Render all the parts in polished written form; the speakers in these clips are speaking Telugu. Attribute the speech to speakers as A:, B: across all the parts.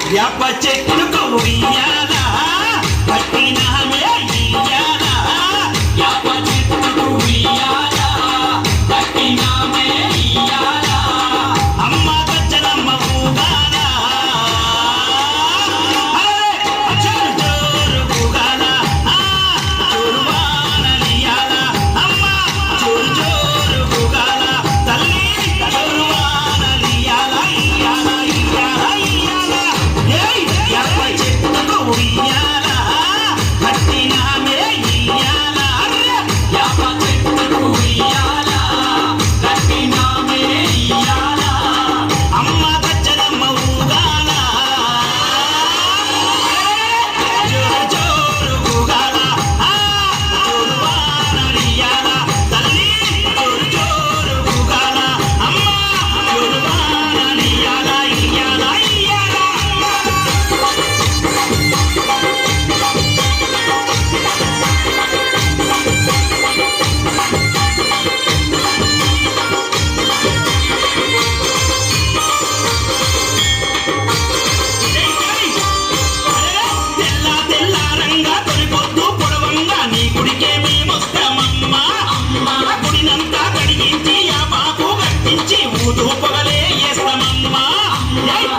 A: వేప చెట్టుకు ఉయ్యాల కట్టినామే ఇయ్యాల వేప చెట్టుకు ఉయ్యాల కట్టినామే ఇయ్యాల అమ్మ గజ్జలమ్మ ఊగాల జోరు జోరు ఊగాల జోరు వానలియాల అమ్మ జోరు జోరు ఊగాల తల్లి జోరు వానలియాల ఇయ్యాల ఇయ్యాల ఇయ్యాల వేప చెట్టుకు ఉయ్యాల కట్టినామే ఇయ్యాల వేప చెట్టుకు ఉయ్యాల కట్టినామే ఇయ్యాల అమ్మ గజ్జలమ్మ ఊగాల జోరు జోరు ఊగాల జోరు వానలియాల తల్లి జోరు జోరు ఊగాల అమ్మ జోరు వానలియాల ఇయ్యాల ఇయ్యాల తెల్ల తెల్లారంగా తొలిపొద్దు పొడవంగా నీ గుడికే మేమొస్తామమ్మా గుడినంతా కడిగించి ఆ బాకు కట్టించి ఊదు పొగలే వేస్తామమ్మా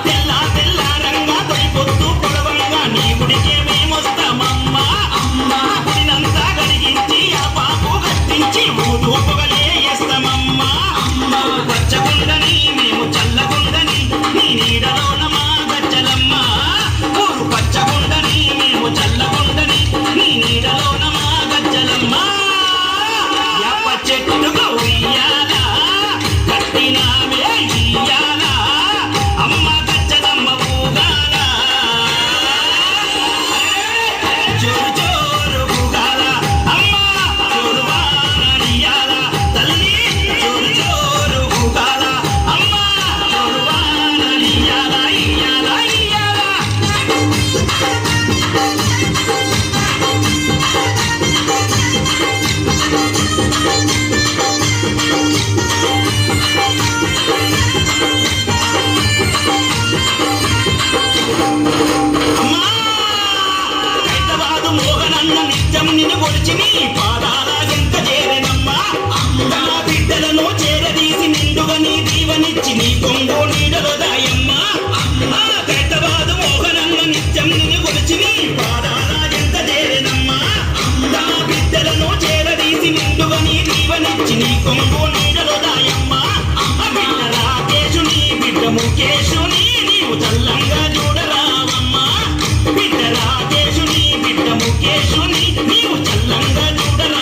A: తెల్ల తెల్లారంగా తొలిపొద్దు పొడవంగా నీ గుడికే మేమొస్తామమ్మా గుడినంతా కడిగించి ఆ బాకు కట్టించి ఊదు పొగలే వేస్తామమ్మా పచ్చగుండని మేము చల్లగుండని నీ నీడలోన మా గజ్జలమ్మ ఊరు పచ్చగుండని మేము చల్లగుండని నీ నీడలోన మా గజ్జలమ్మ వేప చెట్టుకు ఉయ్యాల కట్టినామే ఇయ్యాల అమ్మ గజ్జలమ్మ ఊగాల జోరు జోరు ఊగాల అమ్మ జోరు వానలియాల తల్లి జోరు జోరు ఊగాల అమ్మ జోరు వానలియాల ఇయ్యాల ఇయ్యాల అమ్మా హైదరాబాదు మోహనన్న నిత్యం నిన్ను కొలిచి నీ పాదాల ఎంత చేరెనమ్మా నా బిడ్డలను చేరదీసి నిండుగా నీ దీవనిచ్చి నీ కొంగు నీడలో దాయమ్మా హైదరాబాదు మోహనన్న నిత్యం నిన్ను కొలిచి నీ పాదాల ఎంత చేరెనమ్మా నా బిడ్డలను చేరదీసి నిండుగా నీ దీవనిచ్చి నీ కొంగు నీడలో దాయమ్మా బిడ్డ రాకేశుని బిడ్డ ముఖేశుని నీవు చల్లంగా చూడరావమ్మా బిడ్డ రాకేశుని బిడ్డ ముఖేశుని నీవు చల్లంగా చూడరా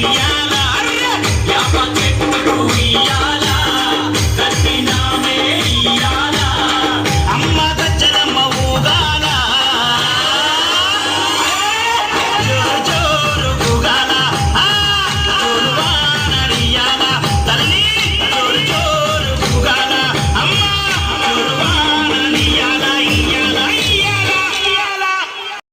A: అయ్యా